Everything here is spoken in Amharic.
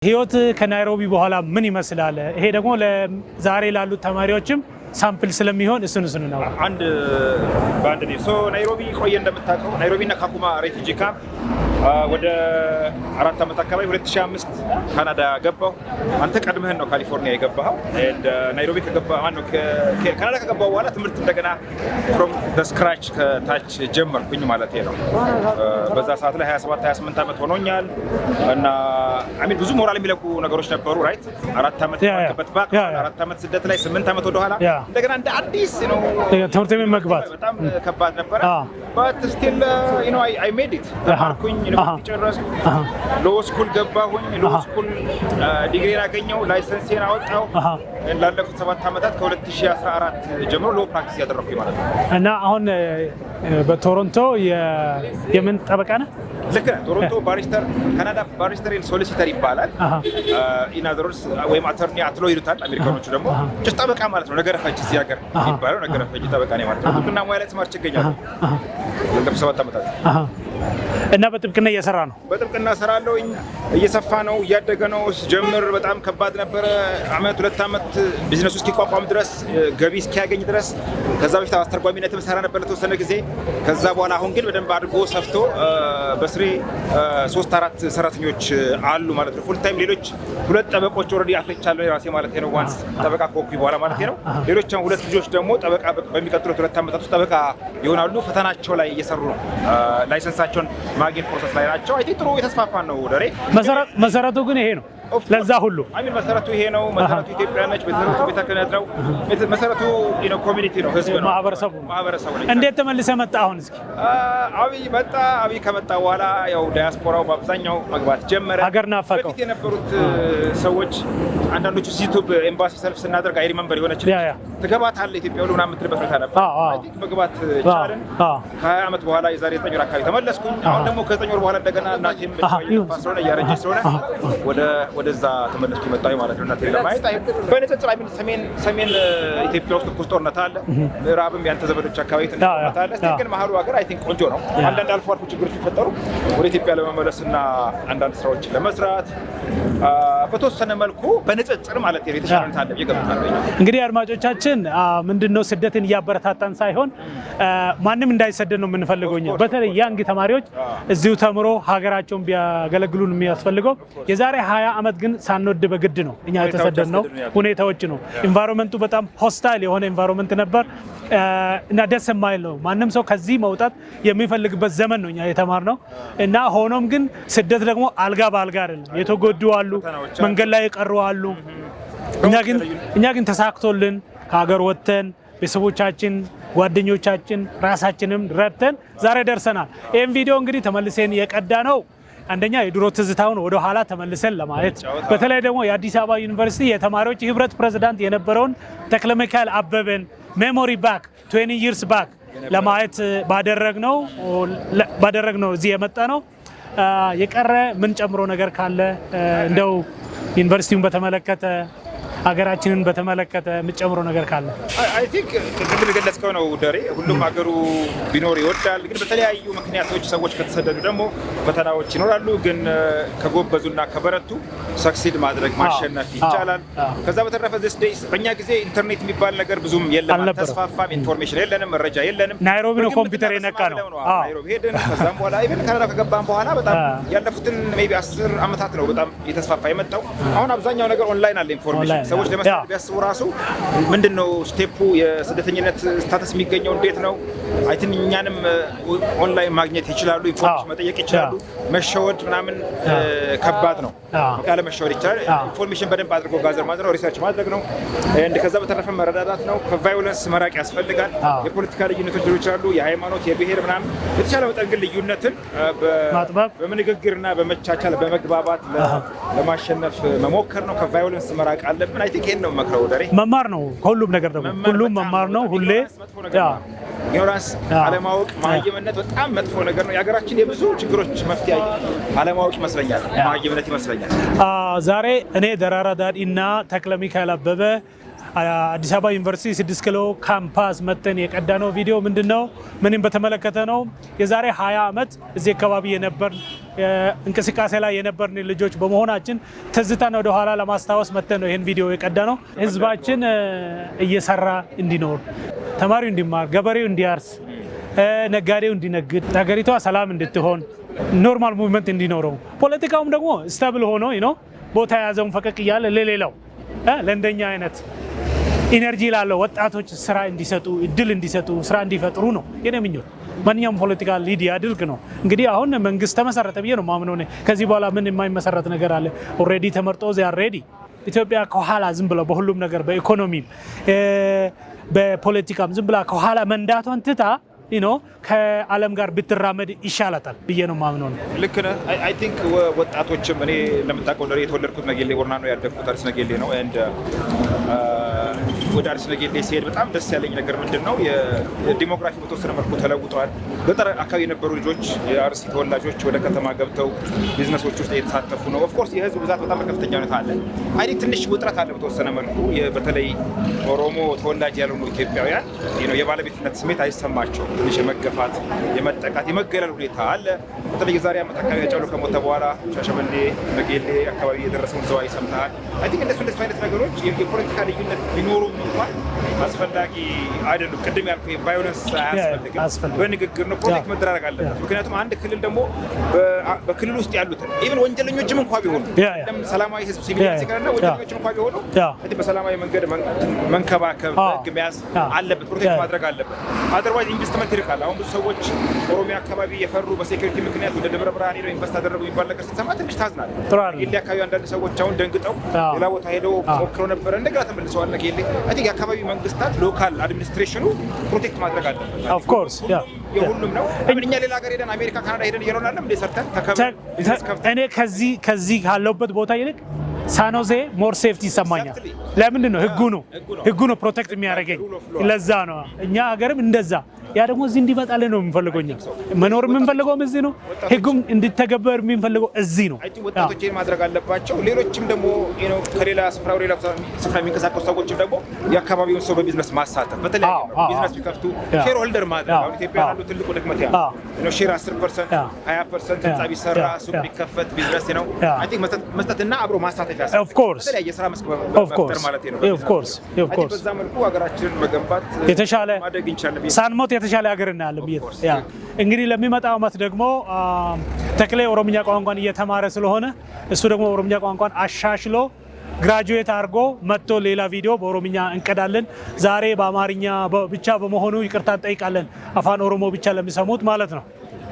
ህይወት ከናይሮቢ በኋላ ምን ይመስላል? ይሄ ደግሞ ለዛሬ ላሉ ተማሪዎችም ሳምፕል ስለሚሆን እሱን ነው አንድ ባንድ ነው ናይሮቢ ቆየ እንደምታውቀው ናይሮቢና ካኩማ refugee camp ወደ 4 አመት አካባቢ 2005 ካናዳ ገባው አንተ ቀድመህን ነው ካሊፎርኒያ የገባው ናይሮቢ ከገባው ማነው ካናዳ ከገባው በኋላ ትምህርት እንደገና from the scratch ከታች ጀመርኩኝ ማለት ነው በዛ ሰዓት ላይ 27 28 አመት ሆኖኛል እና አሚን ብዙ ሞራል የሚለቁ ነገሮች ነበሩ ራይት 4 አመት ተከበት ባክ 4 አመት ስደት ላይ 8 አመት ወደ ኋላ እንደገና እንደ አዲስ ነው ትምህርት ቤት መግባት በጣም ከባድ ነበር but still you know I made it ተማርኩኝ ዩኒቨርሲቲ ጨረስኩ ሎ ስኩል ገባሁኝ ሎ ስኩል ዲግሪን አገኘው ላይሰንስን አወጣው ላለፉት 7 አመታት ከ2014 ጀምሮ ሎ ፕራክቲስ ያደረኩኝ ማለት ነው እና አሁን በቶሮንቶ የምን ጠበቃ ነህ ልክ ነህ ቶሮንቶ ባሪስተር ካናዳ ባሪስተር ኤንድ ሶሊሲተር ይባላል ኢን አዘር ወርድስ ወይም አተርኒ አትሎ ይሉታል አሜሪካኖቹ ደግሞ ጭስ ጠበቃ ማለት ነው ነገረ ፈጅ እዚህ ሀገር ይባላል ነገረ ፈጅ ጠበቃ ነው ማለት ነው እና ሙያ ላይ ተማርቼ እገኛለሁ ላለፉት 7 አመታት እና በጥብቅና እየሰራ ነው በጥብቅና ሰራለሁኝ እየሰፋ ነው እያደገ ነው ጀምር በጣም ከባድ ነበር አመት 2 አመት ቢዝነስ ውስጥ ይቋቋም ድረስ ገቢ እስኪያገኝ ድረስ ከዛ በፊት አስተርጓሚነትም ሰራ ነበር ለተወሰነ ጊዜ ከዛ በኋላ አሁን ግን በደንብ አድርጎ ሰፍቶ በስሬ 3-4 ሰራተኞች አሉ ማለት ነው ፉል ታይም ሌሎች 2 ጠበቆች ኦሬዲ አፍልቻለሁ ራሴ ማለት ነው ዋንስ ጠበቃ ኮፒ በኋላ ማለት ነው ሌሎች 2 ልጆች ደግሞ ጠበቃ በሚቀጥሉት 2 አመታት ውስጥ ጠበቃ ይሆናሉ ፈተናቸው ላይ እየሰሩ ነው ላይሰንሳቸውን ማግኘት ፕሮሰስ ላይ ናቸው አይ ቲንክ ጥሩ የተስፋፋ ነው ደሬ መሰረቱ ግን ይሄ ነው ለዛ ሁሉ አሚን መሰረቱ ይሄ ነው መሰረቱ ኢትዮጵያ ነች መሰረቱ ቤተክህነት ነው መሰረቱ ነው ኮሚኒቲ ነው ህዝብ ነው ማህበረሰቡ ነው እንዴት ተመልሰህ መጣ አሁን እስኪ አብይ ከመጣ በኋላ ያው ዳያስፖራው በአብዛኛው መግባት ጀመረ ሀገር ናፈቀው በፊት የነበሩት ሰዎች አንዳንዶቹ ዩቲዩብ ኤምባሲ ሰልፍ ስናደርግ አይ ሪመምበር የሆነች ትገባታለህ ኢትዮጵያ ሁሉ ምናምን ምትልበት ፈታ ነበር አይ ቲንክ መግባት ቻለን ከ20 አመት በኋላ የዛሬ 9 ወር አካባቢ ተመለስኩኝ አሁን ደግሞ ከ9 ወር በኋላ እንደገና እናቴም ስለሆነ እያረጀች ስለሆነ ወደዛ ተመለስኩ መጣሁ ማለት ነው እናቴ ለማየት በነጽጽር አይምን ሰሜን ኢትዮጵያ ውስጥ ጦርነት አለ ምዕራብም ያንተ ዘመዶች አካባቢ ጦርነት አለ ግን መሀሉ ሀገር አይ ቲንክ ቆንጆ ነው አንዳንድ አልፎ ችግሮች ሲፈጠሩ ወደ ኢትዮጵያ ለመመለስና አንዳንድ ስራዎችን ለመስራት በተወሰነ መልኩ በነጽጽር ማለት ነው የተሻለ ታለ ይገባታል እንግዲህ አድማጮቻችን ምንድነው ስደትን ያበረታታን ሳይሆን ማንንም እንዳይሰደድ ነው የምንፈልገውኛ በተለይ ያንግ ተማሪዎች እዚሁ ተምሮ ሀገራቸውን ቢያገለግሉን የሚያስፈልገው የዛሬ 20 አመት ግን ሳንወድ በግድ ነው እኛ የተሰደድነው ሁኔታዎች ነው ኢንቫይሮንመንቱ በጣም ሆስታይል የሆነ ኢንቫይሮንመንት ነበር እና ደስ የማይል ነው ማንንም ሰው ከዚህ መውጣት የሚፈልግበት ዘመን ነው እኛ የተማርነው እና ሆኖም ግን ስደት ደግሞ አልጋ ባልጋ አይደለም የተጎዱ አሉ መንገድ ላይ የቀሩ አሉ እኛ ግን ተሳክቶልን ከሀገር ወጥተን ቤተሰቦቻችን ጓደኞቻችን ራሳችንም ረድተን ዛሬ ደርሰናል ይሄን ቪዲዮ እንግዲህ ተመልሰን የቀዳ ነው አንደኛ የድሮ ትዝታውን ወደ ኋላ ተመልሰን ለማየት በተለይ ደግሞ የአዲስ አበባ ዩኒቨርሲቲ የተማሪዎች ህብረት ፕሬዝዳንት የነበረውን ተክለሚካኤል አበበን ሜሞሪ ባክ 20 years back ለማየት ባደረግነው እዚህ የመጣ ነው የቀረ ምን ጨምሮ ነገር ካለ እንደው ዩኒቨርሲቲውን በተመለከተ ሀገራችንን በተመለከተ ምጨምሮ ነገር ካለ አይ ቲንክ ቅድም ገለጽከው ነው ደሬ ሁሉም ሀገሩ ቢኖር ይወዳል ግን በተለያዩ ምክንያቶች ሰዎች ከተሰደዱ ደግሞ ፈተናዎች ይኖራሉ ግን ከጎበዙና ከበረቱ ሰክሲድ ማድረግ ማሸነፍ ይቻላል ከዛ በተረፈ this days በእኛ ጊዜ ኢንተርኔት የሚባል ነገር ብዙም የለም ተስፋፋም ኢንፎርሜሽን የለንም መረጃ የለንም ናይሮቢ ነው ኮምፒውተር የነካ ነው ናይሮቢ ሄደን ከዛም በኋላ ኢቨን ካናዳ ከገባን በኋላ በጣም ያለፉትን ሜቢ 10 አመታት ነው በጣም የተስፋፋ የመጣው አሁን አብዛኛው ነገር ኦንላይን አለ ኢንፎርሜሽን ሰዎች ለመስራት ቢያስቡ ራሱ ምንድነው ስቴፑ የስደተኝነት ስታተስ የሚገኘው እንዴት ነው አይ ቲንክ እኛንም ኦንላይን ማግኘት ይችላሉ ኢንፎርሜሽን መጠየቅ ይችላሉ መሸወድ ምናምን ከባድ ነው ያለ መሸወድ ይችላል ኢንፎርሜሽን በደንብ አድርጎ ጋዘር ማድረግ ነው ሪሰርች ማድረግ ነው እንደ ከዛ በተረፈ መረዳዳት ነው ከቫዮለንስ መራቅ ያስፈልጋል የፖለቲካ ልዩነቶች ይችላሉ የሃይማኖት የብሔር ምናምን የተሻለ መጠን ግን ልዩነትን በመንግግርና በመቻቻል በመግባባት ለማሸነፍ መሞከር ነው ከቫዮለንስ መራቅ አለብን አይ ቲንክ ይሄን ነው መክረው ደሬ መማር ነው ሁሉም ነገር ደግሞ ሁሉም መማር ነው ሁሌ ኢግኖራንስ አለማወቅ ማህየምነት በጣም መጥፎ ነገር ነው የሀገራችን የብዙ ችግሮች መፍትሄ አለማወቅ ይመስለኛል ማህየምነት ይመስለኛል ዛሬ እኔ ደራራ ዳዲና ተክለሚካኤል አበበ አዲስ አበባ ዩኒቨርሲቲ 6 ኪሎ ካምፓስ መተን የቀዳነው ቪዲዮ ምንድነው ምንም በተመለከተ ነው። የዛሬ 20 ዓመት እዚህ አካባቢ የነበርን እንቅስቃሴ ላይ የነበርን ልጆች በመሆናችን ትዝታን ወደ ኋላ ለማስታወስ መተን ነው ይሄን ቪዲዮ የቀዳነው። ህዝባችን እየሰራ እንዲኖር፣ ተማሪው እንዲማር፣ ገበሬው እንዲያርስ፣ ነጋዴው እንዲነግድ፣ ሀገሪቷ ሰላም እንድትሆን፣ ኖርማል ሙቭመንት እንዲኖረው፣ ፖለቲካውም ደግሞ ስታብል ሆኖ ቦታ የያዘውን ፈቀቅ እያለ ለሌላው ለእንደኛ አይነት ኢነርጂ ላለው ወጣቶች ስራ እንዲሰጡ፣ እድል እንዲሰጡ፣ ስራ እንዲፈጥሩ ነው የኔ ምኞት። ማንኛውም ፖለቲካ ሊድ ያድርግ ነው። እንግዲህ አሁን መንግስት ተመሰረተ ብዬ ነው ማምነው ነኝ። ከዚህ በኋላ ምን የማይመሰረት ነገር አለ? ኦልሬዲ ተመርጦ ዚያ ሬዲ። ኢትዮጵያ ከኋላ ዝም ብለው በሁሉም ነገር በኢኮኖሚም በፖለቲካም ዝም ብላ ከኋላ መንዳቷን ትታ ከዓለም ጋር ብትራመድ ይሻላታል ብዬ ነው ማምነው ነው። ልክ ነህ። አይ ቲንክ ወጣቶችም እኔ እንደምታውቀው ነው የተወለድኩት ነጌሌ ቦረና ነው ያደግኩት አዲስ ነጌሌ ነው። ኤንድ ወደ አዲስ ነጌሌ ሲሄድ በጣም ደስ ያለኝ ነገር ምንድነው የዲሞግራፊ በተወሰነ መልኩ ተለውጧል። ገጠር አካባቢ የነበሩ ልጆች የአርሲ ተወላጆች ወደ ከተማ ገብተው ቢዝነሶች ውስጥ እየተሳተፉ ነው። ኦፍ ኮርስ የህዝብ ብዛት በጣም በከፍተኛ ሁኔታ አለ። አይ ትንሽ ውጥረት አለ በተወሰነ መልኩ። በተለይ ኦሮሞ ተወላጅ ያልሆኑ ኢትዮጵያውያን የባለቤትነት ስሜት አይሰማቸውም። ትንሽ የመገፋት የመጠቃት የመገለል ሁኔታ አለ። በተለይ ዛሬ ዓመት አካባቢ ያጫሉ ከሞተ በኋላ ሻሸመኔ ነጌሌ አካባቢ የደረሰውን ዘዋይ ሰምተሃል። አይ ቲንክ እንደሱ አይነት ነገሮች የፖለቲካ ልዩነት ሊኖሩ እንኳን አስፈላጊ አይደሉም። ቅድም ያልኩህ ቫዮለንስ አያስፈልግም። በንግግር ነው ፕሮቴክት መደረግ አለበት። ምክንያቱም አንድ ክልል ደግሞ በክልል ውስጥ ያሉትን ኢቭን ወንጀለኞችም እንኳን ቢሆኑ ሰላማዊ ህዝብ ሲቪሊያን ሲቀርና ወንጀለኞችም እንኳን ቢሆኑ በሰላማዊ መንገድ መንከባከብ ህግ መያዝ አለበት፣ ፕሮቴክት ማድረግ አለበት። አዘርዋይዝ ኢንቨስትመንት ይርቃል። አሁን ብዙ ሰዎች ኦሮሚያ አካባቢ የፈሩ በሴኩሪቲ ምክንያት ወደ ደብረ ብርሃን ሄደው ኢንቨስት አደረጉ የሚባል ነገር ስትሰማ ትንሽ ታዝናለህ። ጌሌ አካባቢ አንዳንድ ሰዎች አሁን ደንግጠው ሌላ ቦታ ሄደው ሞክረው ነበረ፣ እንደገና ተመልሰዋል። ጌሌ አይ ቲንክ የአካባቢ መንግስታት ሎካል አድሚኒስትሬሽኑ ፕሮቴክት ማድረግ አለበት። ኦፍ ኮርስ የሁሉም ነው። እኛ ሌላ ሀገር ሄደን አሜሪካ ካናዳ ሄደን እየኖርናለን እንደ ሰርተን እኔ ከዚህ ካለውበት ቦታ ይልቅ ሳኖዜ ሞር ሴፍቲ ይሰማኛል። ለምንድን ነው? ህጉ ነው ፕሮቴክት የሚያደርገኝ። ለዛ ነው እኛ ሀገርም እንደዛ። ያ ደግሞ እዚህ እንዲመጣልን ነው የምንፈልገው። እኛ መኖር የምንፈልገውም እዚህ ነው። ህጉም እንዲተገበር የምንፈልገው እዚህ ነው። ወጣቶች ማድረግ አለባቸው። ሌሎችም ደግሞ ከሌላ ስፍራ ወደ ሌላ ስፍራ የሚንቀሳቀሱ ሰዎችም ደግሞ የአካባቢውን ሰው በቢዝነስ ማሳተፍ፣ በተለይ ቢዝነስ ቢከፍቱ ሼር ሆልደር ማድረግ። አሁን ኢትዮጵያ ያለው ትልቁ ድክመት ያ ነው። ሼር 10%፣ 20% ህንጻ ቢሰራ ሱቅ ቢከፈት ቢዝነስ ነው። አይ ቲንክ መስጠትና አብሮ ማሳተፍ ያስፈልጋል። ኦፍ ኮርስ የስራ መስክ መፍጠር ማለት ነው። ኦፍ ኮርስ በዛ መልኩ ሀገራችንን መገንባት የተሻለ ማድረግ እንችላለን። ሳንሞት የተሻለ ሀገር እናያለን ብዬ እንግዲህ ለሚመጣው ዓመት ደግሞ ተክሌ ኦሮምኛ ቋንቋን እየተማረ ስለሆነ እሱ ደግሞ ኦሮምኛ ቋንቋን አሻሽሎ ግራጁዌት አድርጎ መጥቶ ሌላ ቪዲዮ በኦሮምኛ እንቀዳለን። ዛሬ በአማርኛ ብቻ በመሆኑ ይቅርታ እንጠይቃለን፣ አፋን ኦሮሞ ብቻ ለሚሰሙት ማለት ነው።